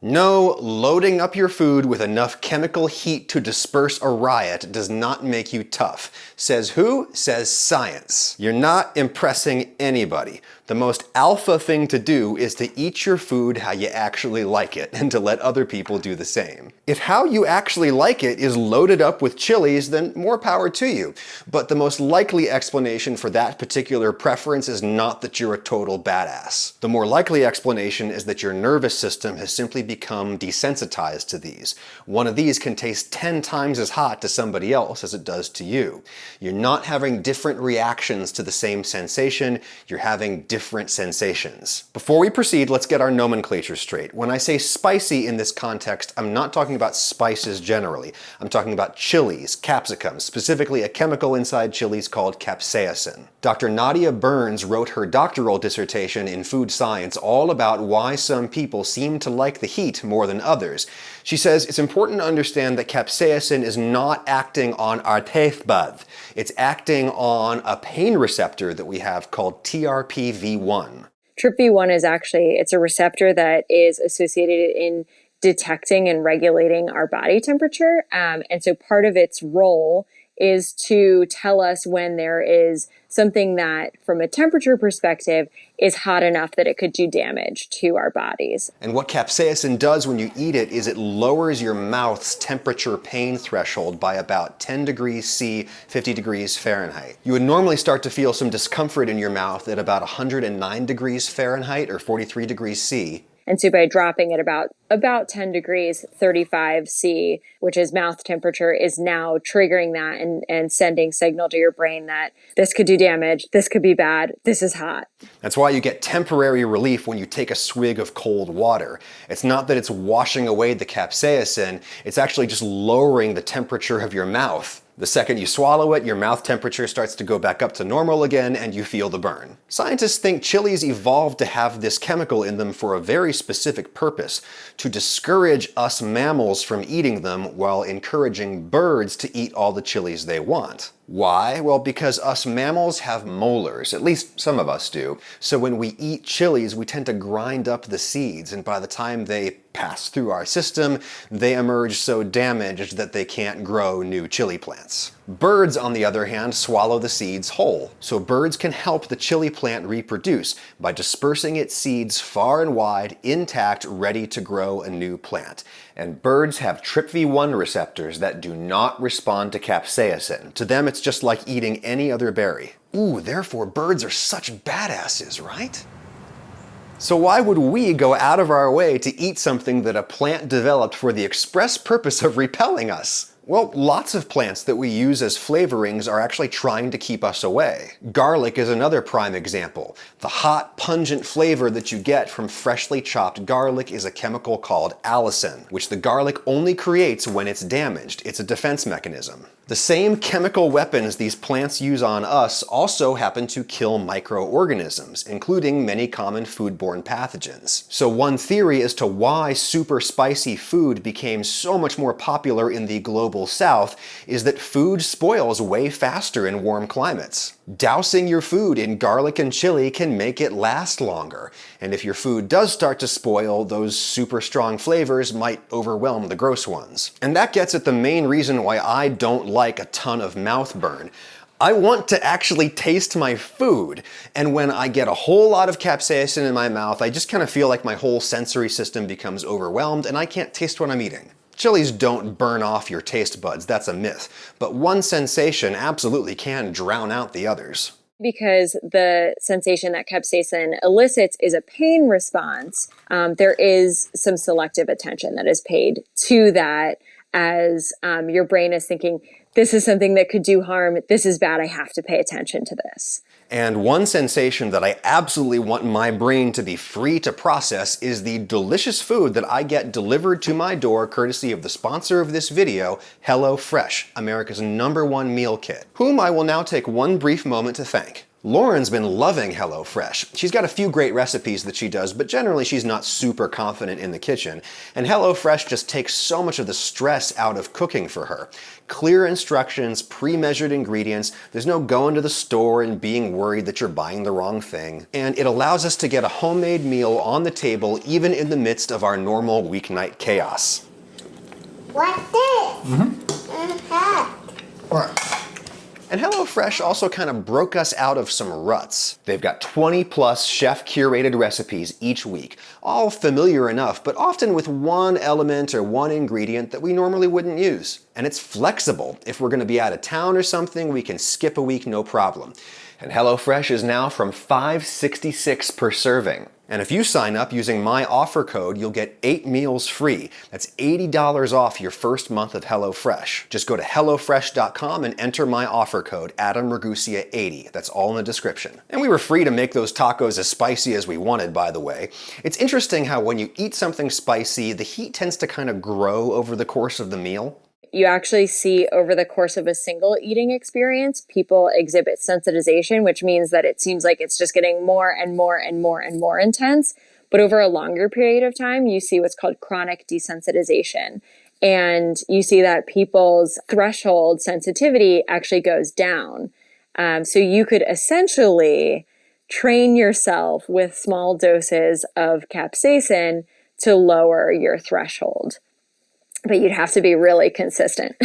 No, loading up your food with enough chemical heat to disperse a riot does not make you tough. Says who? Says science. You're not impressing anybody. The most alpha thing to do is to eat your food how you actually like it and to let other people do the same. If how you actually like it is loaded up with chilies, then more power to you. But the most likely explanation for that particular preference is not that you're a total badass. The more likely explanation is that your nervous system has simply become desensitized to these. One of these can taste 10 times as hot to somebody else as it does to you. You're not having different reactions to the same sensation, you're having different sensations. Before we proceed, let's get our nomenclature straight. When I say spicy in this context, I'm not talking about spices generally. I'm talking about chilies, capsicums, specifically a chemical inside chilies called capsaicin. Dr. Nadia Burns wrote her doctoral dissertation in food science all about why some people seem to like the heat more than others. She says it's important to understand that capsaicin is not acting on our taste buds. It's acting on a pain receptor that we have called TRPV1. TRPV1 is actually, it's a receptor that is associated in detecting and regulating our body temperature. And so part of its role is to tell us when there is something that, from a temperature perspective, is hot enough that it could do damage to our bodies. And what capsaicin does when you eat it is it lowers your mouth's temperature pain threshold by about 10 degrees C, 50 degrees Fahrenheit. You would normally start to feel some discomfort in your mouth at about 109 degrees Fahrenheit or 43 degrees C. And so by dropping it about 10 degrees, 35 C, which is mouth temperature, is now triggering that and sending signal to your brain that this could do damage, this could be bad, this is hot. That's why you get temporary relief when you take a swig of cold water. It's not that it's washing away the capsaicin, it's actually just lowering the temperature of your mouth. The second you swallow it, your mouth temperature starts to go back up to normal again and you feel the burn. Scientists think chilies evolved to have this chemical in them for a very specific purpose, to discourage us mammals from eating them while encouraging birds to eat all the chilies they want. Why? Well, because us mammals have molars, at least some of us do. So when we eat chilies, we tend to grind up the seeds, and by the time they pass through our system, they emerge so damaged that they can't grow new chili plants. Birds, on the other hand, swallow the seeds whole. So birds can help the chili plant reproduce by dispersing its seeds far and wide, intact, ready to grow a new plant. And birds have TRPV1 receptors that do not respond to capsaicin. To them, it's just like eating any other berry. Ooh, therefore birds are such badasses, right? So why would we go out of our way to eat something that a plant developed for the express purpose of repelling us? Well, lots of plants that we use as flavorings are actually trying to keep us away. Garlic is another prime example. The hot, pungent flavor that you get from freshly chopped garlic is a chemical called allicin, which the garlic only creates when it's damaged. It's a defense mechanism. The same chemical weapons these plants use on us also happen to kill microorganisms, including many common foodborne pathogens. So one theory as to why super spicy food became so much more popular in the global South is that food spoils way faster in warm climates. Dousing your food in garlic and chili can make it last longer, and if your food does start to spoil, those super strong flavors might overwhelm the gross ones. And that gets at the main reason why I don't like a ton of mouth burn. I want to actually taste my food, and when I get a whole lot of capsaicin in my mouth, I just kind of feel like my whole sensory system becomes overwhelmed and I can't taste what I'm eating. Chilies don't burn off your taste buds, that's a myth, but one sensation absolutely can drown out the others. Because the sensation that capsaicin elicits is a pain response, there is some selective attention that is paid to that as your brain is thinking, this is something that could do harm, this is bad, I have to pay attention to this. And one sensation that I absolutely want my brain to be free to process is the delicious food that I get delivered to my door courtesy of the sponsor of this video, HelloFresh, America's #1 meal kit, whom I will now take one brief moment to thank. Lauren's been loving HelloFresh. She's got a few great recipes that she does, but generally she's not super confident in the kitchen. And HelloFresh just takes so much of the stress out of cooking for her. Clear instructions, pre-measured ingredients, there's no going to the store and being worried that you're buying the wrong thing. And it allows us to get a homemade meal on the table even in the midst of our normal weeknight chaos. What's this? What? And HelloFresh also kind of broke us out of some ruts. They've got 20 plus chef-curated recipes each week, all familiar enough, but often with one element or one ingredient that we normally wouldn't use. And it's flexible. If we're going to be out of town or something, we can skip a week no problem. And HelloFresh is now from $5.66 per serving. And if you sign up using my offer code, you'll get 8 meals free. That's $80 off your first month of HelloFresh. Just go to HelloFresh.com and enter my offer code, AdamRagusia80. That's all in the description. And we were free to make those tacos as spicy as we wanted, by the way. It's interesting how when you eat something spicy, the heat tends to kind of grow over the course of the meal. You actually see over the course of a single eating experience, people exhibit sensitization, which means that it seems like it's just getting more and more and more and more intense. But over a longer period of time, you see what's called chronic desensitization. And you see that people's threshold sensitivity actually goes down. So you could essentially train yourself with small doses of capsaicin to lower your threshold. But you'd have to be really consistent.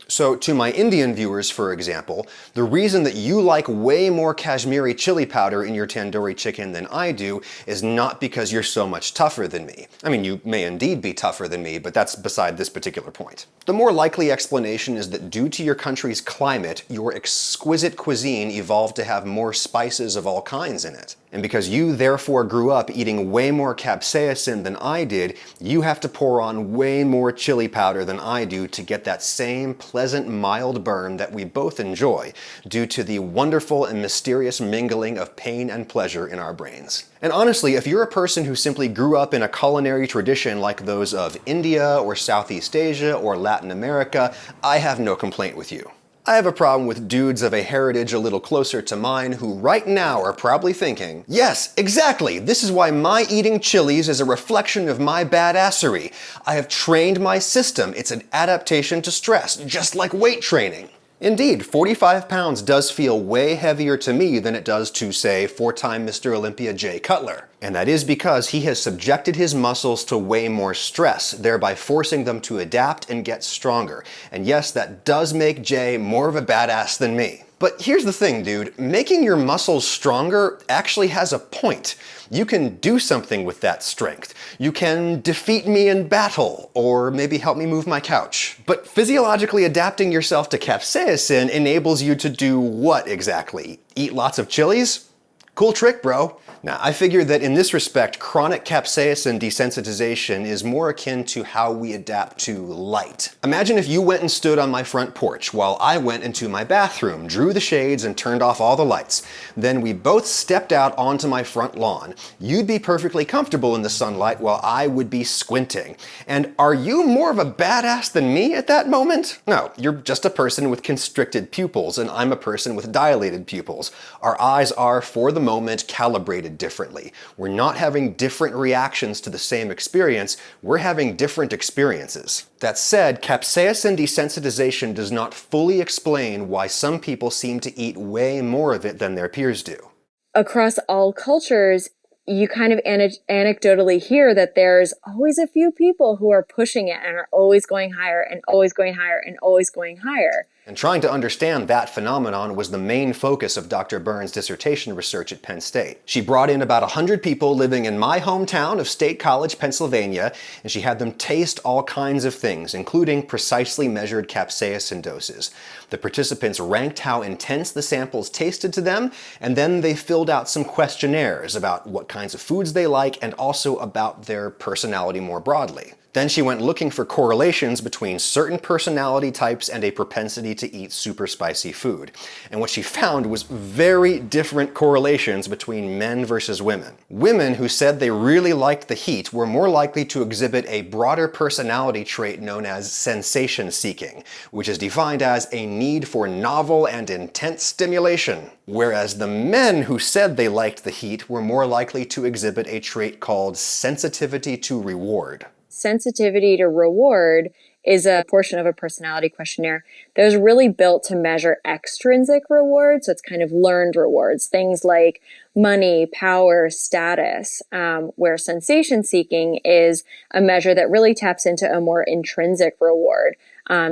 So to my Indian viewers, for example, the reason that you like way more Kashmiri chili powder in your tandoori chicken than I do is not because you're so much tougher than me. I mean, you may indeed be tougher than me, but that's beside this particular point. The more likely explanation is that due to your country's climate, your exquisite cuisine evolved to have more spices of all kinds in it. And because you therefore grew up eating way more capsaicin than I did, you have to pour on way more chili powder than I do to get that same pleasant, mild burn that we both enjoy, due to the wonderful and mysterious mingling of pain and pleasure in our brains. And honestly, if you're a person who simply grew up in a culinary tradition like those of India or Southeast Asia or Latin America, I have no complaint with you. I have a problem with dudes of a heritage a little closer to mine who right now are probably thinking, yes, exactly, this is why my eating chilies is a reflection of my badassery. I have trained my system. It's an adaptation to stress, just like weight training. Indeed, 45 pounds does feel way heavier to me than it does to, say, 4-time Mr. Olympia Jay Cutler. And that is because he has subjected his muscles to way more stress, thereby forcing them to adapt and get stronger. And yes, that does make Jay more of a badass than me. But here's the thing, dude. Making your muscles stronger actually has a point. You can do something with that strength. You can defeat me in battle, or maybe help me move my couch. But physiologically adapting yourself to capsaicin enables you to do what exactly? Eat lots of chilies? Cool trick, bro. Now, I figure that in this respect, chronic capsaicin desensitization is more akin to how we adapt to light. Imagine if you went and stood on my front porch while I went into my bathroom, drew the shades, and turned off all the lights. Then we both stepped out onto my front lawn. You'd be perfectly comfortable in the sunlight while I would be squinting. And are you more of a badass than me at that moment? No, you're just a person with constricted pupils, and I'm a person with dilated pupils. Our eyes are, for the moment, calibrated differently. We're not having different reactions to the same experience, we're having different experiences. That said, capsaicin desensitization does not fully explain why some people seem to eat way more of it than their peers do. Across all cultures, you kind of anecdotally hear that there's always a few people who are pushing it and are always going higher and always going higher and always going higher. And trying to understand that phenomenon was the main focus of Dr. Burns' dissertation research at Penn State. She brought in about 100 people living in my hometown of State College, Pennsylvania, and she had them taste all kinds of things, including precisely measured capsaicin doses. The participants ranked how intense the samples tasted to them, and then they filled out some questionnaires about what kinds of foods they like and also about their personality more broadly. Then she went looking for correlations between certain personality types and a propensity to eat super spicy food. And what she found was very different correlations between men versus women. Women who said they really liked the heat were more likely to exhibit a broader personality trait known as sensation seeking, which is defined as a need for novel and intense stimulation. Whereas the men who said they liked the heat were more likely to exhibit a trait called sensitivity to reward. Sensitivity to reward is a portion of a personality questionnaire that was really built to measure extrinsic rewards. So it's kind of learned rewards, things like money, power, status, where sensation seeking is a measure that really taps into a more intrinsic reward.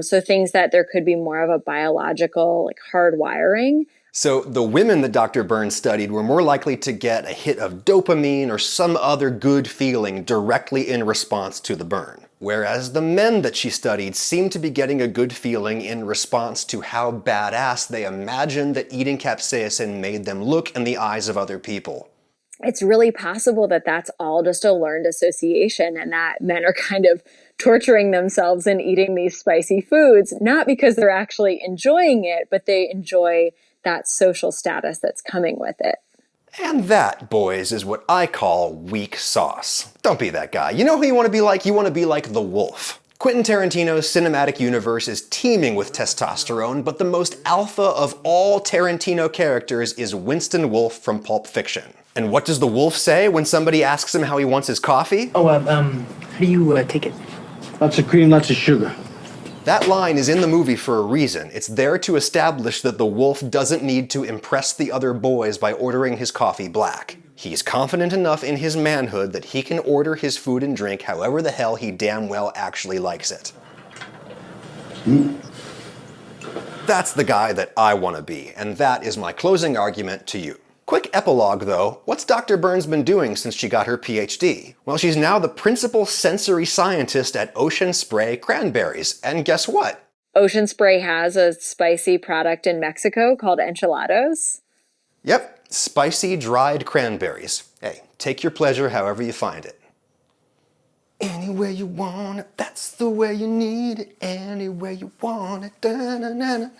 So things that there could be more of a biological, like hardwiring. So the women that Dr. Burns studied were more likely to get a hit of dopamine or some other good feeling directly in response to the burn. Whereas the men that she studied seemed to be getting a good feeling in response to how badass they imagined that eating capsaicin made them look in the eyes of other people. It's really possible that that's all just a learned association and that men are kind of torturing themselves and eating these spicy foods, not because they're actually enjoying it, but they enjoy that social status that's coming with it. And that, boys, is what I call weak sauce. Don't be that guy. You know who you want to be like? You want to be like the wolf. Quentin Tarantino's cinematic universe is teeming with testosterone, but the most alpha of all Tarantino characters is Winston Wolfe from Pulp Fiction. And what does the wolf say when somebody asks him how he wants his coffee? Oh, how do you take it? Lots of cream, lots of sugar. That line is in the movie for a reason. It's there to establish that the wolf doesn't need to impress the other boys by ordering his coffee black. He's confident enough in his manhood that he can order his food and drink however the hell he damn well actually likes it. That's the guy that I want to be, and that is my closing argument to you. Quick epilogue though, what's Dr. Burns been doing since she got her PhD? Well, she's now the principal sensory scientist at Ocean Spray Cranberries, and guess what? Ocean Spray has a spicy product in Mexico called enchiladas. Yep, spicy dried cranberries. Hey, take your pleasure however you find it. Anywhere you want it, that's the way you need it. Anywhere you want it, da-na-na-na-na.